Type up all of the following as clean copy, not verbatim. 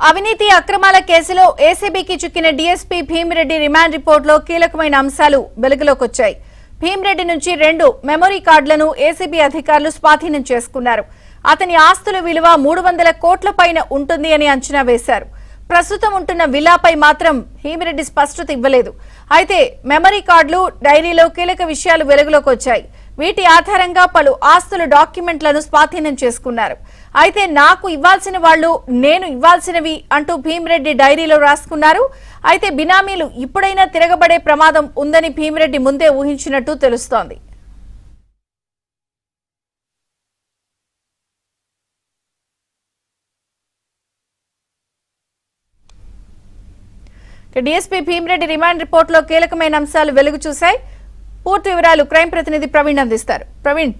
అవినీతి అక్రమాల కేసులో ఏసీబీకి చిక్కిన డీఎస్పీ భీమిరెడ్డి రిమాండ్ రిపోర్టులో కీలకమైన అంశాలు వెలుగులోకొచ్చాయి. భీమిరెడ్డి నుంచి 2 మెమరీ కార్డులను ఏసీబీ అధికారులు స్వాధీనం చేసుకున్నారు. అతని ఆస్తుల విలువ 300 కోట్ల పైన ఉంటుంది అని అంచనా వేశారు. ప్రస్తుతం ఉంటున్న విల్లాపై మాత్రం భీమిరెడ్డి స్పష్టత ఇవ్వలేదు. అయితే మెమరీ కార్డులు, డైరీలో కీలక విషయాలు వెలుగులోకి వచ్చాయి. వీటి ఆధారంగా పలు ఆస్తుల డాక్యుమెంట్లను స్వాధీనం చేసుకున్నారు. అయితే నాకు ఇవ్వాల్సిన వాళ్ళు నేను ఇవ్వాల్సినవి అంటూ భీమిరెడ్డి డైరీలో రాసుకున్నారు. అయితే బినామీలు ఇప్పుడైనా తిరగబడే ప్రమాదం ఉందని భీమిరెడ్డి ముందే ఊహించినట్టు తెలుస్తోంది. డీఎస్పీ భీమిరెడ్డి రిమాండ్ రిపోర్టులో కీలకమైన అంశాలు వెలుగు చూశాయి. పూర్తి వివరాలు క్రైమ్ ప్రతినిధి ప్రవీణ్ అందిస్తారు. ప్రవీణ్,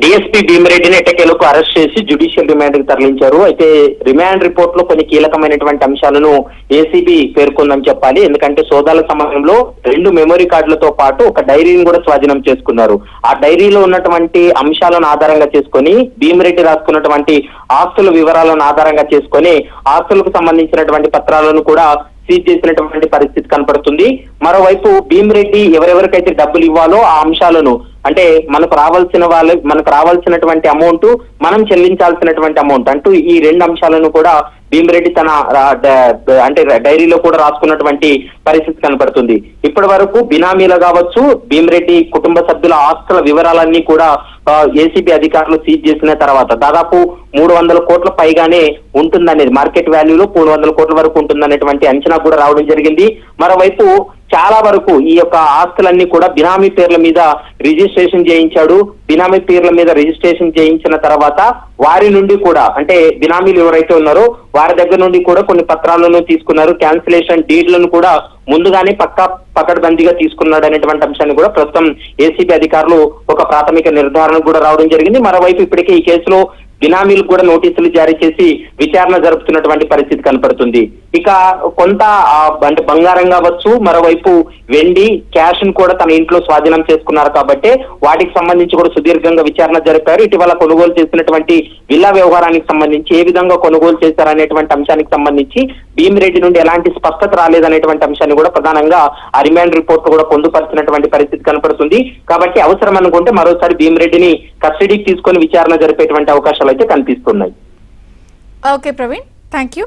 డీఎస్పీ భీమిరెడ్డిని ఎట్టకేలకు అరెస్ట్ చేసి జ్యుడిషియల్ రిమాండ్ కి తరలించారు. అయితే రిమాండ్ రిపోర్ట్ లో కొన్ని కీలకమైనటువంటి అంశాలను ఏసీబీ పేర్కొందని చెప్పాలి. ఎందుకంటే సోదాల సమయంలో 2 మెమరీ కార్డులతో పాటు ఒక డైరీని కూడా స్వాధీనం చేసుకున్నారు. ఆ డైరీలో ఉన్నటువంటి అంశాలను ఆధారంగా చేసుకొని భీమిరెడ్డి రాసుకున్నటువంటి ఆస్తుల వివరాలను ఆధారంగా చేసుకొని ఆస్తులకు సంబంధించినటువంటి పత్రాలను కూడా సీజ్ చేసినటువంటి పరిస్థితి కనపడుతుంది. మరోవైపు భీమిరెడ్డి ఎవరెవరికైతే డబ్బులు ఇవ్వాలో ఆ అంశాలను, అంటే మనకు రావాల్సినటువంటి అమౌంట్, మనం చెల్లించాల్సినటువంటి అమౌంట్ అంటూ ఈ 2 అంశాలను కూడా భీమిరెడ్డి తన అంటే డైరీలో కూడా రాసుకున్నటువంటి పరిస్థితి కనపడుతుంది. ఇప్పటి వరకు బినామీలు కావచ్చు, భీమిరెడ్డి కుటుంబ సభ్యుల ఆస్తుల వివరాలన్నీ కూడా ఏసీబీ అధికారులు సీజ్ చేసిన తర్వాత దాదాపు 300 కోట్ల పైగానే ఉంటుందనేది, మార్కెట్ వాల్యూలో 300 కోట్ల వరకు ఉంటుందనేటువంటి అంచనా కూడా రావడం జరిగింది. మరోవైపు చాలా వరకు ఈ యొక్క ఆస్తులన్నీ కూడా బినామీ పేర్ల మీద రిజిస్ట్రేషన్ చేయించాడు. బినామీ పేర్ల మీద రిజిస్ట్రేషన్ చేయించిన తర్వాత వారి నుండి కూడా, అంటే బినామీలు ఎవరైతే ఉన్నారో వారి దగ్గర నుండి కూడా కొన్ని పత్రాలను తీసుకున్నారు. క్యాన్సిలేషన్ డీడ్లను కూడా ముందుగానే పకడ్బందీగా తీసుకున్నాడు అనేటువంటి అంశాన్ని కూడా ప్రస్తుతం ఏసీబీ అధికారులు ఒక ప్రాథమిక నిర్ధారణకు కూడా రావడం జరిగింది. మరోవైపు ఇప్పటికే ఈ కేసులో బినామీలు కూడా నోటీసులు జారీ చేసి విచారణ జరుపుతున్నటువంటి పరిస్థితి కనపడుతుంది. ఇక కొంత అంటే బంగారం కావచ్చు, మరోవైపు వెండి, క్యాష్ ను కూడా తన ఇంట్లో స్వాధీనం చేసుకున్నారు కాబట్టి వాటికి సంబంధించి కూడా సుదీర్ఘంగా విచారణ జరిపారు. ఇటీవల కొనుగోలు చేసినటువంటి విల్లా వ్యవహారానికి సంబంధించి ఏ విధంగా కొనుగోలు చేశారనేటువంటి అంశానికి సంబంధించి భీమిరెడ్డి నుండి ఎలాంటి స్పష్టత రాలేదనేటువంటి అంశాన్ని కూడా ప్రధానంగా ఆ రిమాండ్ రిపోర్ట్ కూడా పొందుపరిచినటువంటి పరిస్థితి కనపడుతుంది. కాబట్టి అవసరం అనుకుంటే మరోసారి భీమిరెడ్డిని కస్టడీకి తీసుకొని విచారణ జరిపేటువంటి అవకాశాలు అయితే కనిపిస్తున్నాయి. Okay Praveen, thank you.